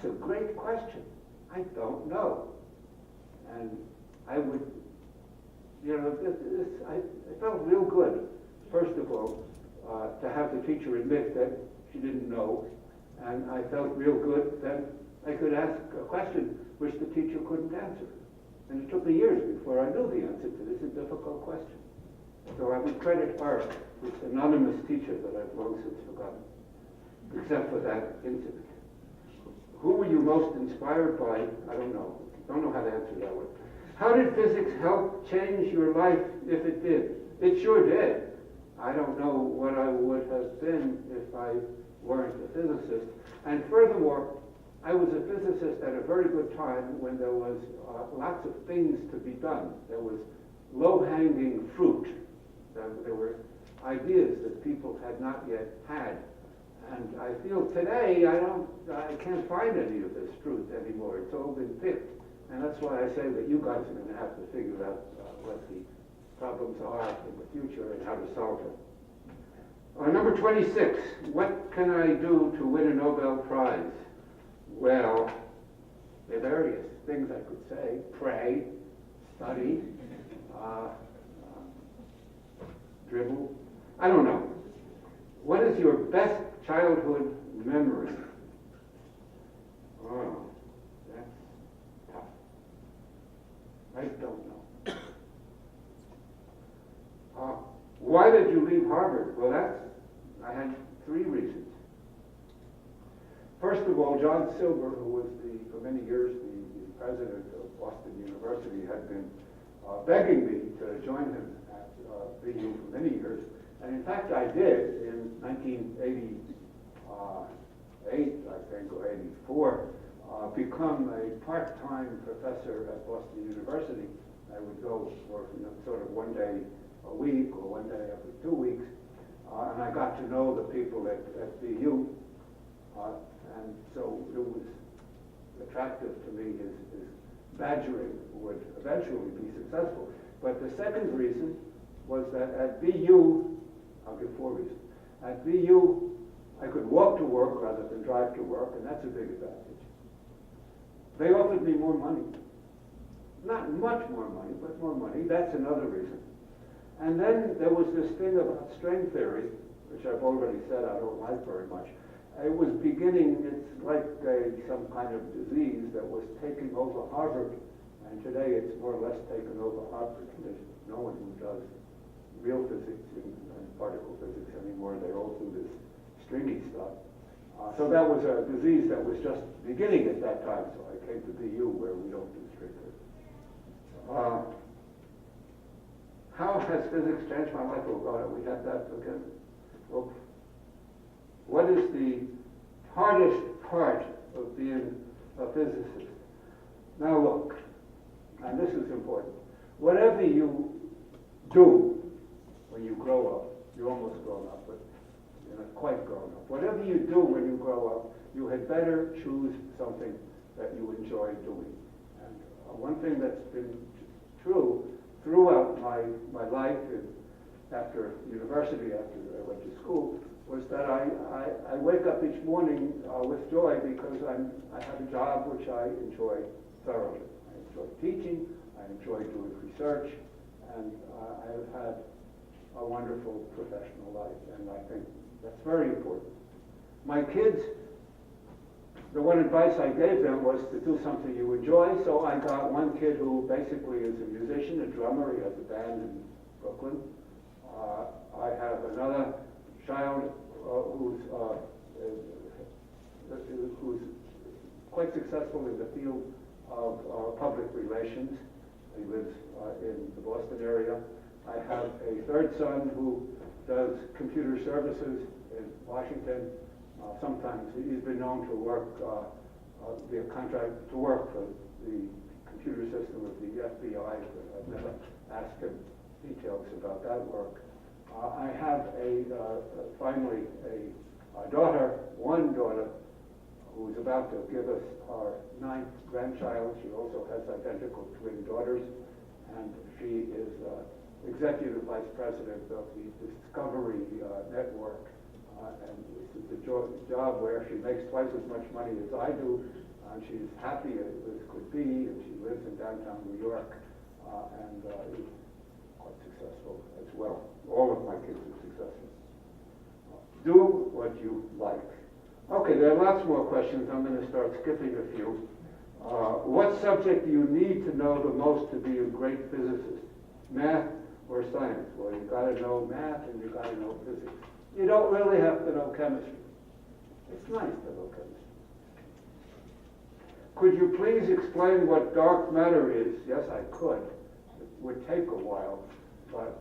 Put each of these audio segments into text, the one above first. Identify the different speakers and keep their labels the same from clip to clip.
Speaker 1: That's a great question. I don't know. And I would, I felt real good, first of all, to have the teacher admit that she didn't know. And I felt real good that I could ask a question which the teacher couldn't answer. And it took me years before I knew the answer to this difficult question. So I would credit her, this anonymous teacher that I've long since forgotten, except for that incident. Who were you most inspired by? I don't know. Don't know how to answer that one. How did physics help change your life if it did? It sure did. I don't know what I would have been if I weren't a physicist. And furthermore, I was a physicist at a very good time when there was lots of things to be done. There was low-hanging fruit. There were ideas that people had not yet had. And I feel today I can't find any of this fruit anymore. It's all been picked. And that's why I say that you guys are going to have to figure out what the problems are in the future and how to solve them. Number 26, what can I do to win a Nobel Prize? Well, there are various things I could say. Pray, study, dribble. I don't know. What is your best childhood memory? Oh, that's tough. I don't know. Why did you leave Harvard? Well, I had 3 reasons. First of all, John Silver, who was for many years the president of Boston University, had been begging me to join him at BU for many years. And in fact, I did in 1988, I think, or 84, become a part-time professor at Boston University. I would go for sort of one day a week or one day every 2 weeks. And I got to know the people at BU. And so it was attractive to me. His badgering would eventually be successful. But the second reason was that at BU, I'll give 4 reasons. At BU, I could walk to work rather than drive to work, and that's a big advantage. They offered me more money. Not much more money, but more money. That's another reason. And then there was this thing about string theory, which I've already said I don't like very much. It was beginning, it's like some kind of disease that was taking over Harvard, and today it's more or less taken over Harvard. There's no one who does real physics and particle physics anymore. They all do this stringy stuff. So that was a disease that was just beginning at that time, so I came to BU where we don't do string theory. How has physics changed my life? Oh God, we had that again. Well, what is the hardest part of being a physicist? Now look, and this is important. Whatever you do when you grow up, you're almost grown up, but you're not quite grown up. Whatever you do when you grow up, you had better choose something that you enjoy doing. And one thing that's been true throughout my life after university, after I went to school, was that I wake up each morning with joy because I have a job which I enjoy thoroughly. I enjoy teaching, I enjoy doing research, and I have had a wonderful professional life, and I think that's very important. My kids, the one advice I gave them was to do something you enjoy, so I got one kid who basically is a musician, a drummer. He has a band in Brooklyn. I have another child who's quite successful in the field of public relations. He lives in the Boston area. I have a third son who does computer services in Washington. Sometimes he's been known to work, be a contract to work for the computer system of the FBI, but I've never asked him details about that work. I have finally a daughter, one daughter, who's about to give us our 9th grandchild. She also has identical twin daughters, and she is executive vice president of the Discovery Network and this is a job where she makes twice as much money as I do, and she's happy as could be, and she lives in downtown New York, and is quite successful as well. All of my kids are successful. Do what you like. Okay, there are lots more questions. I'm going to start skipping a few. What subject do you need to know the most to be a great physicist? Math or science? Well, you've got to know math and you've got to know physics. You don't really have to know chemistry. It's nice to know chemistry. Could you please explain what dark matter is? Yes, I could. It would take a while, but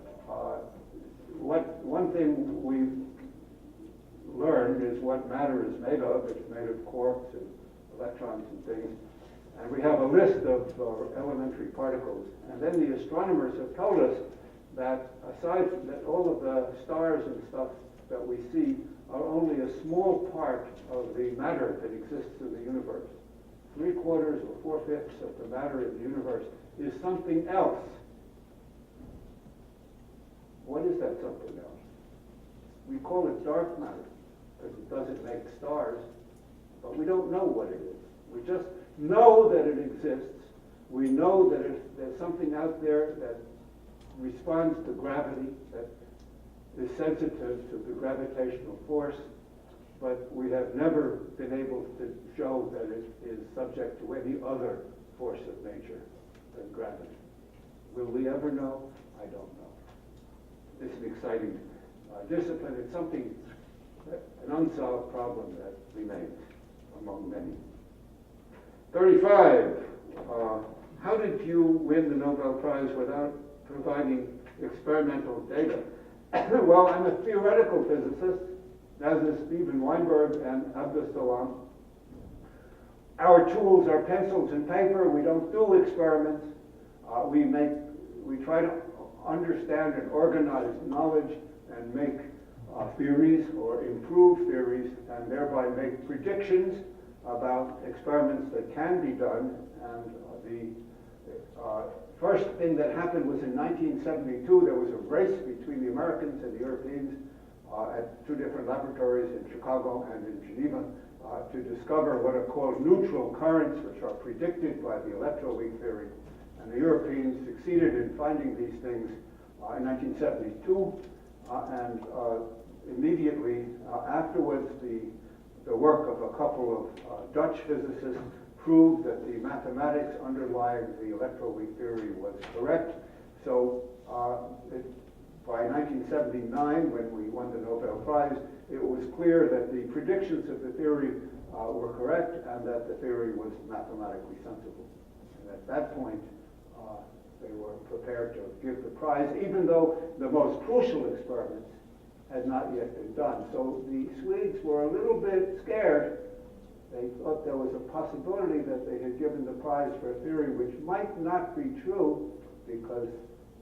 Speaker 1: one thing we've learned is what matter is made of. It's made of quarks and electrons and things. And we have a list of elementary particles. And then the astronomers have told us that aside from that, all of the stars and stuff that we see are only a small part of the matter that exists in the universe. 3/4 or 4/5 of the matter in the universe is something else. What is that something else? We call it dark matter because it doesn't make stars, but we don't know what it is. We just know that it exists. We know that there's something out there that responds to gravity, that is sensitive to the gravitational force, but we have never been able to show that it is subject to any other force of nature than gravity. Will we ever know? I don't know. It's an exciting discipline. It's something, an unsolved problem that remains among many. 35. How did you win the Nobel Prize without providing experimental data? Well, I'm a theoretical physicist, as is Steven Weinberg and Abdus Salam. Our tools are pencils and paper. We don't do experiments. We try to understand and organize knowledge and make theories or improve theories and thereby make predictions about experiments that can be done. And the first thing that happened was in 1972. There was a race between the Americans and the Europeans at two different laboratories in Chicago and in Geneva to discover what are called neutral currents, which are predicted by the electroweak theory. And the Europeans succeeded in finding these things in 1972, and immediately afterwards, the work of a couple of Dutch physicists proved that the mathematics underlying the electroweak theory was correct. So by 1979, when we won the Nobel Prize, it was clear that the predictions of the theory were correct and that the theory was mathematically sensible. And at that point, they were prepared to give the prize, even though the most crucial experiments had not yet been done. So the Swedes were a little bit scared. They thought there was a possibility that they had given the prize for a theory which might not be true because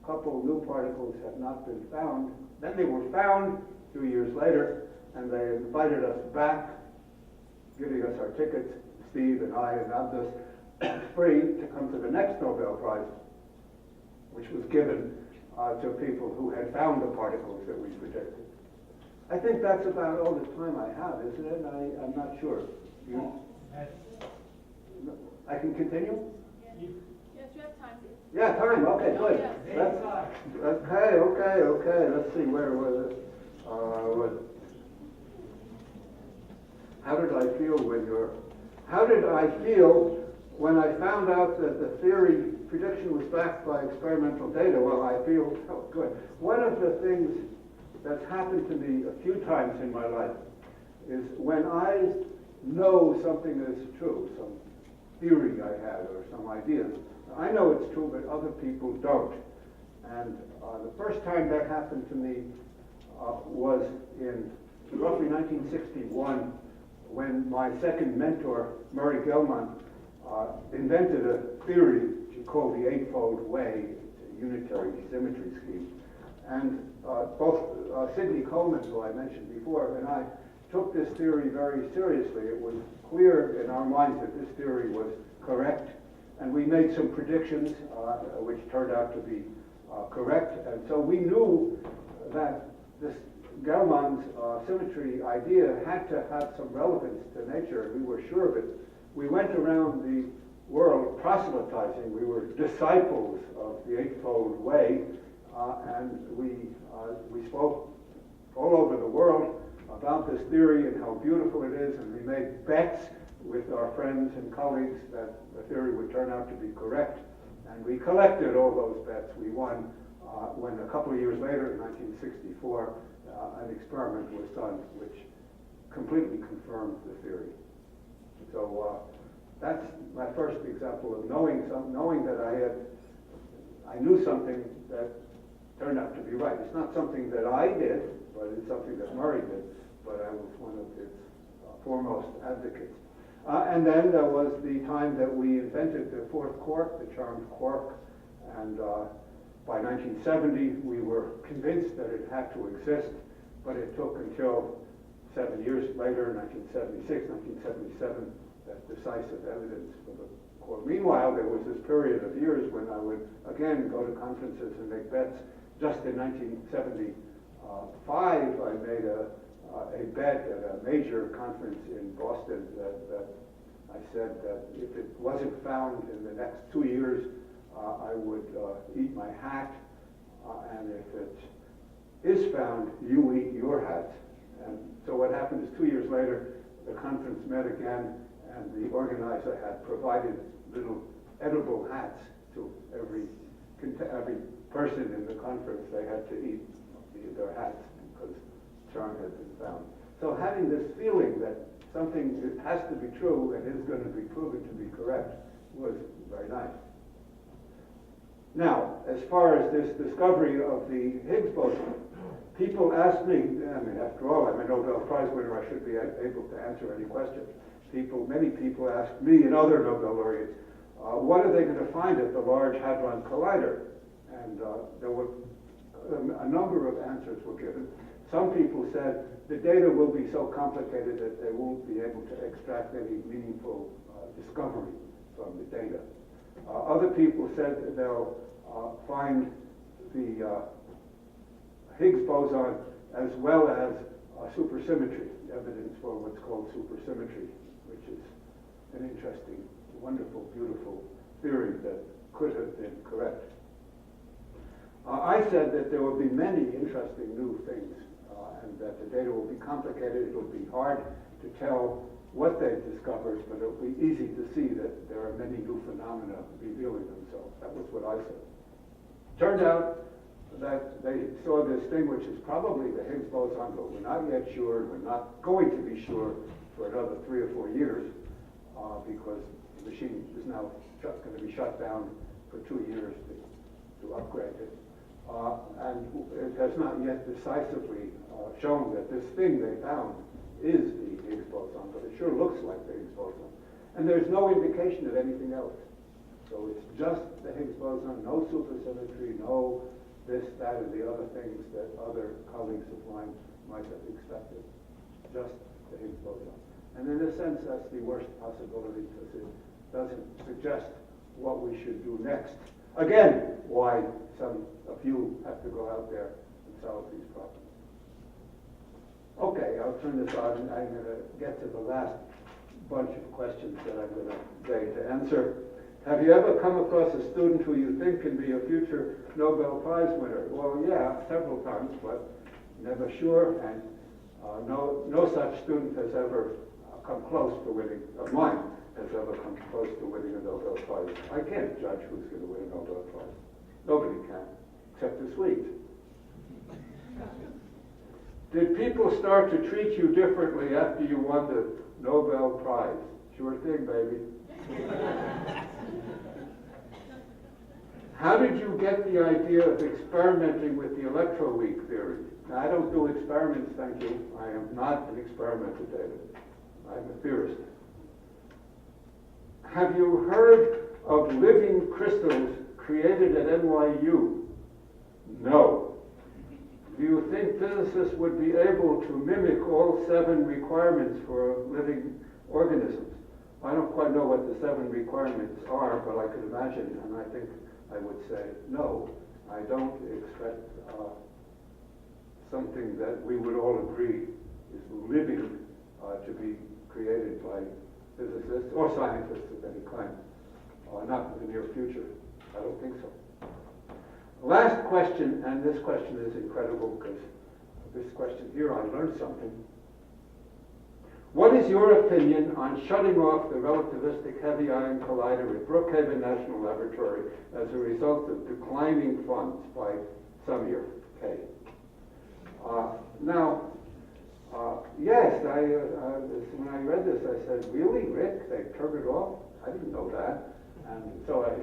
Speaker 1: a couple of new particles had not been found. Then they were found 2 years later, and they invited us back, giving us our tickets, Steve and I and Abdus, free to come to the next Nobel Prize, which was given to people who had found the particles that we predicted. I think that's about all the time I have, isn't it? I'm not sure. I can continue?
Speaker 2: Yes, you have time.
Speaker 1: Yeah, time. Okay, good. Okay. Let's see. Where was it? How did I feel when I found out that the theory prediction was backed by experimental data? Well, I feel good. One of the things that's happened to me a few times in my life is when I know something is true, some theory I had or some ideas. I know it's true, but other people don't. And the first time that happened to me was in roughly 1961, when my second mentor, Murray Gell-Mann, invented a theory she called the Eightfold Way, a unitary symmetry scheme. And both Sidney Coleman, who I mentioned before, and I took this theory very seriously. It was clear in our minds that this theory was correct, and we made some predictions which turned out to be correct. And so we knew that Gell-Mann's symmetry idea had to have some relevance to nature, and we were sure of it. We went around the world proselytizing. We were disciples of the Eightfold Way, and we spoke all over the world about this theory and how beautiful it is, and we made bets with our friends and colleagues that the theory would turn out to be correct. And we collected all those bets. We won when a couple of years later, in 1964, an experiment was done which completely confirmed the theory. So that's my first example of knowing that I knew something that turned out to be right. It's not something that I did, but it's something that Murray did, but I was one of his foremost advocates. And then there was the time that we invented the fourth quark, the charmed quark, and by 1970 we were convinced that it had to exist, but it took until 7 years later, 1976, 1977, that decisive evidence for the quark. Meanwhile, there was this period of years when I would again go to conferences and make bets. Just in 1975, I made a bet at a major conference in Boston that I said that if it wasn't found in the next 2 years, I would eat my hat, and if it is found, you eat your hat. And so what happened is 2 years later, the conference met again, and the organizer had provided little edible hats to every person in the conference. They had to eat their hats because charm had been found. So having this feeling that something has to be true and is going to be proven to be correct was very nice. Now, as far as this discovery of the Higgs boson, people ask me, I mean, after all, I'm a Nobel Prize winner, I should be able to answer any questions. Many people ask me and other Nobel laureates, what are they going to find at the Large Hadron Collider? And there were a number of answers were given. Some people said the data will be so complicated that they won't be able to extract any meaningful discovery from the data. Other people said that they'll find the Higgs boson as well as supersymmetry, evidence for what's called supersymmetry, which is an interesting, wonderful, beautiful theory that could have been correct. I said that there will be many interesting new things, and that the data will be complicated. It will be hard to tell what they've discovered, but it will be easy to see that there are many new phenomena revealing themselves. That was what I said. Turned out that they saw this thing which is probably the Higgs boson, but we're not yet sure. We're not going to be sure for another 3 or 4 years because the machine is now going to be shut down for 2 years to upgrade it. And it has not yet decisively shown that this thing they found is the Higgs boson, but it sure looks like the Higgs boson. And there's no indication of anything else. So it's just the Higgs boson, no supersymmetry, no this, that, and the other things that other colleagues of mine might have expected. Just the Higgs boson. And in a sense, that's the worst possibility because it doesn't suggest what we should do next. Again, why a few have to go out there and solve these problems. Okay, I'll turn this on. I'm going to get to the last bunch of questions that I'm going to beg to answer. Have you ever come across a student who you think can be a future Nobel Prize winner? Well, yeah, several times, but never sure, and no such student has ever come close to winning, mine has ever come close to winning a Nobel Prize. I can't judge who's going to win a Nobel Prize. Nobody can, except the Swedes. Did people start to treat you differently after you won the Nobel Prize? Sure thing, baby. How did you get the idea of experimenting with the electroweak theory? Now, I don't do experiments, thank you. I am not an experimenter, David. I'm a theorist. Have you heard of living crystals created at NYU? No. Do you think physicists would be able to mimic all 7 requirements for living organisms? I don't quite know what the 7 requirements are, but I could imagine, and I think I would say no. I don't expect something that we would all agree is living to be created by physicists or scientists of any kind. Not in the near future. I don't think so. Last question, and this question is incredible because this question here, I learned something. What is your opinion on shutting off the relativistic heavy ion collider at Brookhaven National Laboratory as a result of declining funds by some year? Okay. Yes, when I read this, I said, really, Rick? They turned it off? I didn't know that. And so I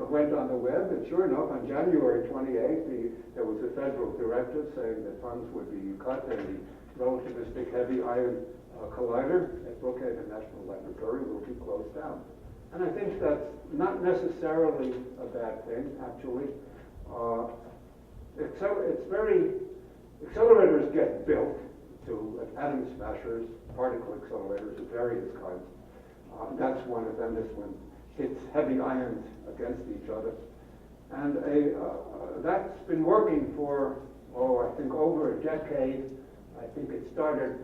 Speaker 1: went on the web, and sure enough, on January 28th, there was a federal directive saying that funds would be cut and the relativistic heavy ion collider at Brookhaven National Laboratory will be closed down. And I think that's not necessarily a bad thing, actually. Accelerators get built to atom smashers, particle accelerators of various kinds. That's one of them, is when hits heavy ions against each other. And that's been working for, I think over a decade. I think it started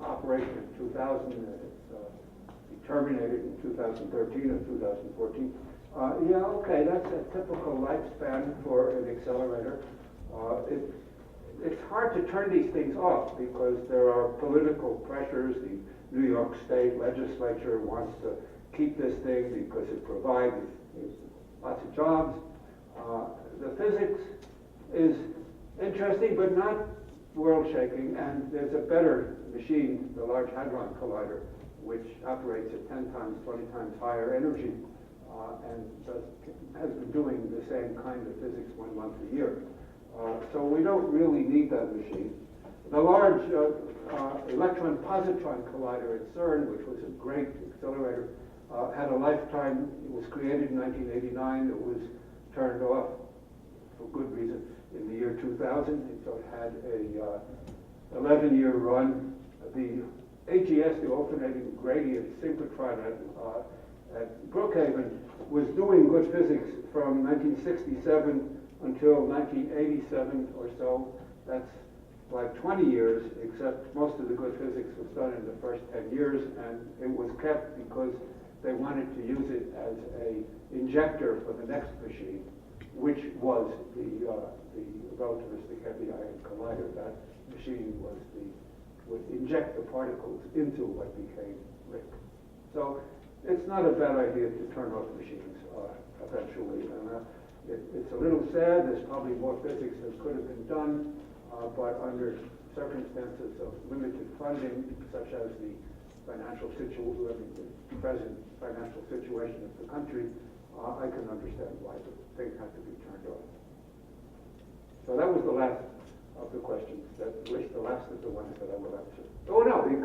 Speaker 1: operation in 2000. It terminated in 2013 or 2014. That's a typical lifespan for an accelerator. It's hard to turn these things off because there are political pressures. The New York State legislature wants to keep this thing because it provides lots of jobs. The physics is interesting, but not world-shaking, and there's a better machine, the Large Hadron Collider, which operates at 10 times, 20 times higher energy, and has been doing the same kind of physics 1 month a year. So we don't really need that machine. The Large Electron-Positron Collider at CERN, which was a great accelerator, had a lifetime. It was created in 1989. It was turned off for good reason in the year 2000. And so it had a 11-year run. The AGS, the alternating gradient synchrotron at Brookhaven, was doing good physics from 1967 until 1987 or so. That's like 20 years, except most of the good physics was done in the first 10 years, and it was kept because they wanted to use it as a injector for the next machine, which was the relativistic heavy ion collider. That machine would inject the particles into what became RIC. So it's not a bad idea to turn off machines eventually. And it's a little sad. There's probably more physics that could have been done, but under circumstances of limited funding, such as the present financial situation of the country, I can understand why the thing had to be turned off. So that was the last of the questions, at least the last of the ones that I will answer. Oh no, you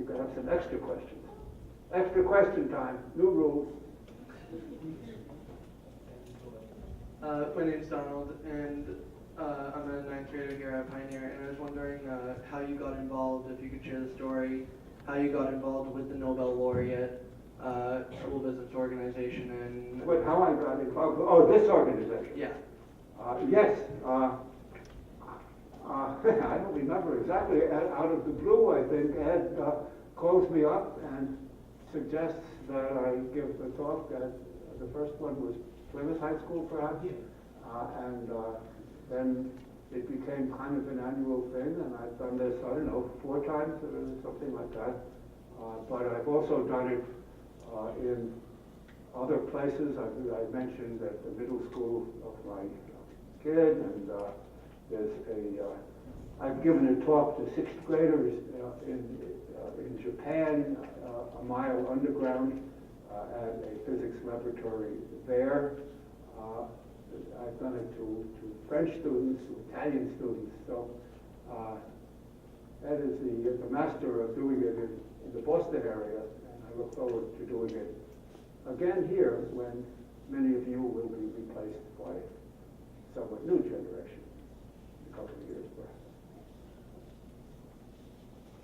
Speaker 1: could have some extra questions. Extra question time, new rules.
Speaker 3: My name's Donald, and I'm a 9th grader here at Pioneer, and I was wondering how you got involved, if you could share the story, how you got involved with the Nobel Laureate School Visits organization, and...
Speaker 1: How I got involved? Oh, this organization?
Speaker 3: Yeah.
Speaker 1: Yes. I don't remember exactly. Out of the blue, I think, Ed calls me up and suggests that I give a talk. The first one was Plymouth High School, perhaps. And then it became kind of an annual thing, and I've done this, I don't know, 4 times or something like that. But I've also done it in other places. I mentioned at the middle school of my kid, and I've given a talk to 6th graders in Japan, a mile underground at a physics laboratory there. I've done it to French students, to Italian students. So Ed is the master of doing it in the Boston area, and I look forward to doing it again here when many of you will be replaced by a somewhat new generation in a couple of years, perhaps.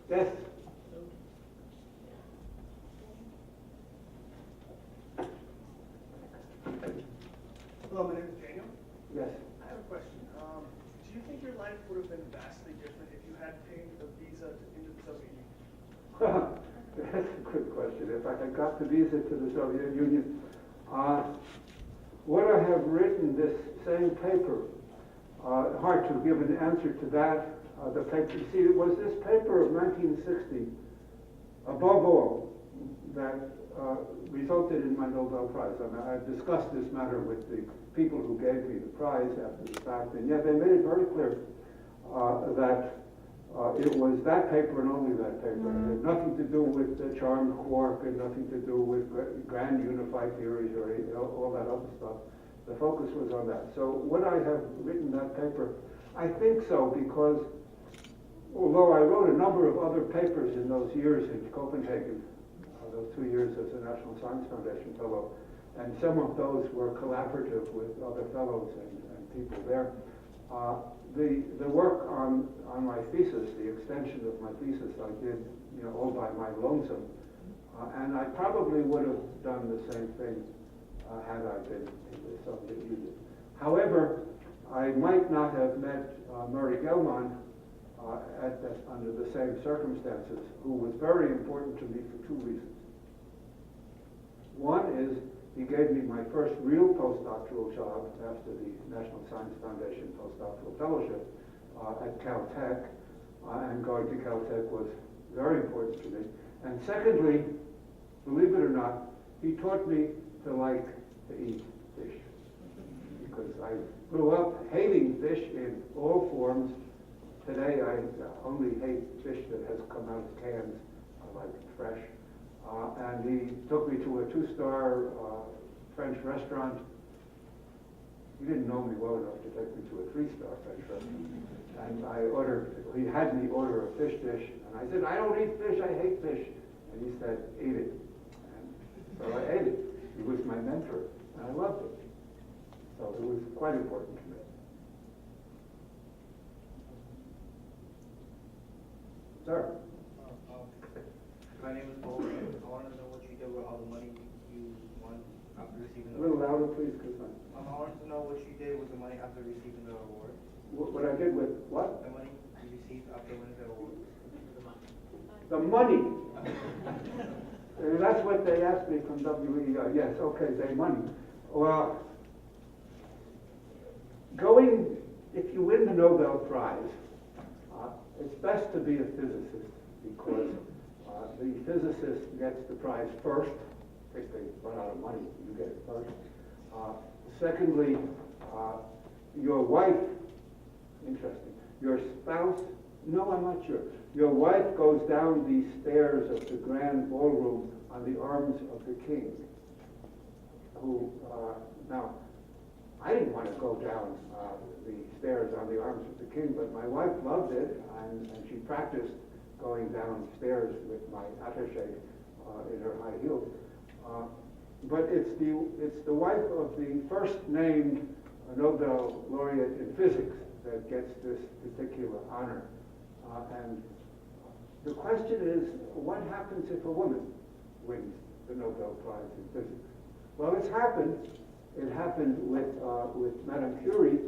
Speaker 1: Yes?
Speaker 4: Hello, my name is Daniel.
Speaker 1: Yes.
Speaker 4: I have a question. Do you think your life would have been vastly different
Speaker 1: I got the visa to the Soviet Union. What I have written, this same paper, hard to give an answer to that. The paper, see, it was this paper of 1960, above all, that resulted in my Nobel Prize. I mean, I've discussed this matter with the people who gave me the prize after the fact, and yet they made it very clear that it was that paper and only that paper. It had nothing to do with the charmed quark and nothing to do with grand unified theories or all that other stuff. The focus was on that. So would I have written that paper? I think so, because although I wrote a number of other papers in those years in Copenhagen, those 2 years as a National Science Foundation fellow, and some of those were collaborative with other fellows and people there. The work on my thesis, the extension of my thesis, I did, all by my lonesome, and I probably would have done the same thing had I been in the Soviet Union. However, I might not have met Murray Gell-Mann under the same circumstances, who was very important to me for 2 reasons. One is he gave me my first real postdoctoral job after the National Science Foundation postdoctoral fellowship at Caltech, and going to Caltech was very important to me. And secondly, believe it or not, he taught me to like to eat fish, because I grew up hating fish in all forms. Today I only hate fish that has come out of cans. I like it fresh. And he took me to a 2-star French restaurant. He didn't know me well enough to take me to a 3-star French restaurant. And he had me order a fish dish, and I said, I don't eat fish, I hate fish. And he said, eat it. And so I ate it. He was my mentor, and I loved it. So it was quite important to me. Sir?
Speaker 4: My name is Paul. I want to know what you did with all the money you won after receiving the
Speaker 1: A little
Speaker 4: award.
Speaker 1: louder, please, because
Speaker 4: I wanted to know what you did with the money after receiving the award.
Speaker 1: what I did with what?
Speaker 4: The money you received after winning the award.
Speaker 1: The money. That's what they asked me from WEI. Yes, okay, the money. Well, if you win the Nobel Prize, it's best to be a physicist, because the physicist gets the prize first. In case they run out of money, you get it first. Secondly, your wife, interesting, your spouse, no, I'm not sure. Your wife goes down these stairs of the grand ballroom on the arms of the king, who, now, I didn't want to go down the stairs on the arms of the king, but my wife loved it, and she practiced going downstairs with my attaché in her high heels. But it's the wife of the first named Nobel Laureate in physics that gets this particular honor. And the question is, what happens if a woman wins the Nobel Prize in physics? Well, it's happened. It happened with Madame Curie.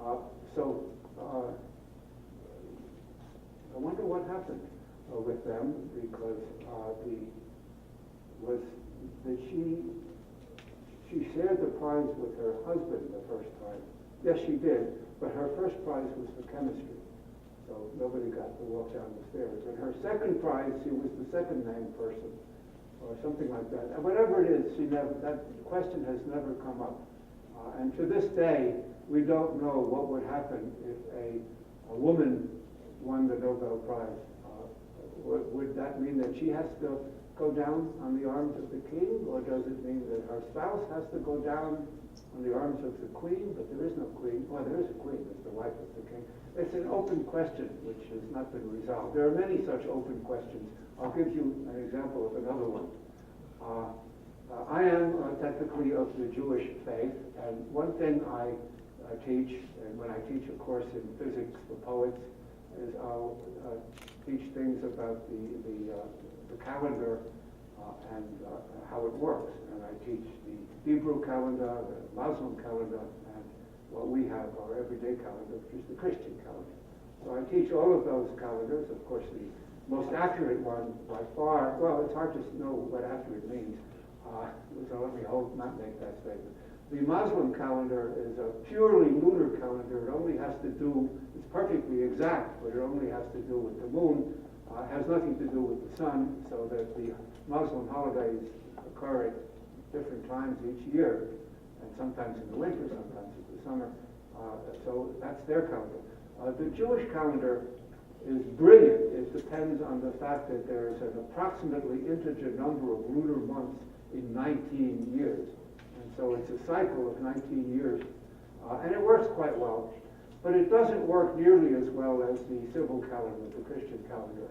Speaker 1: I wonder what happened with them, because she shared the prize with her husband the first time. Yes, she did, but her first prize was for chemistry, so nobody got to walk down the stairs. And her second prize, she was the second named person, or something like that. And whatever it is, that question has never come up. And to this day, we don't know what would happen if a woman won the Nobel Prize. Would that mean that she has to go down on the arms of the king, or does it mean that her spouse has to go down on the arms of the queen? But there is no queen. Well, there is a queen, it's the wife of the king. It's an open question which has not been resolved. There are many such open questions. I'll give you an example of another one. I am technically of the Jewish faith, and one thing I teach, and when I teach a course in physics for poets, is I'll teach things about the calendar and how it works. And I teach the Hebrew calendar, the Muslim calendar, and what we have, our everyday calendar, which is the Christian calendar. So I teach all of those calendars. Of course, the most accurate one by far. Well, it's hard to know what accurate means, so let me not make that statement. The Muslim calendar is a purely lunar calendar. It only has to do, it's perfectly exact, but it only has to do with the moon. Has nothing to do with the sun, so that the Muslim holidays occur at different times each year, and sometimes in the winter, sometimes in the summer. So that's their calendar. The Jewish calendar is brilliant. It depends on the fact that there's an approximately integer number of lunar months in 19 years. And so it's a cycle of 19 years. And it works quite well. But it doesn't work nearly as well as the civil calendar, the Christian calendar,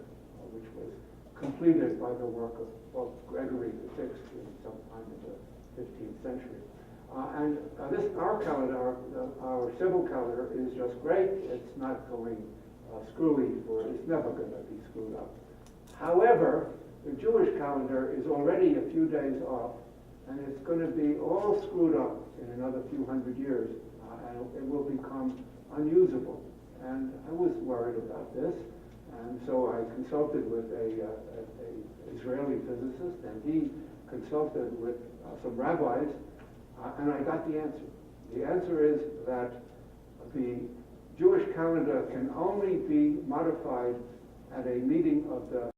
Speaker 1: which was completed by the work of Gregory VI in some time in the 15th century. Our calendar, our civil calendar, is just great. It's not going screwy it's never going to be screwed up. However, the Jewish calendar is already a few days off, and it's going to be all screwed up in another few hundred years, and it will become unusable. And I was worried about this, and so I consulted with a Israeli physicist, and he consulted with some rabbis, and I got the answer. The answer is that the Jewish calendar can only be modified at a meeting of the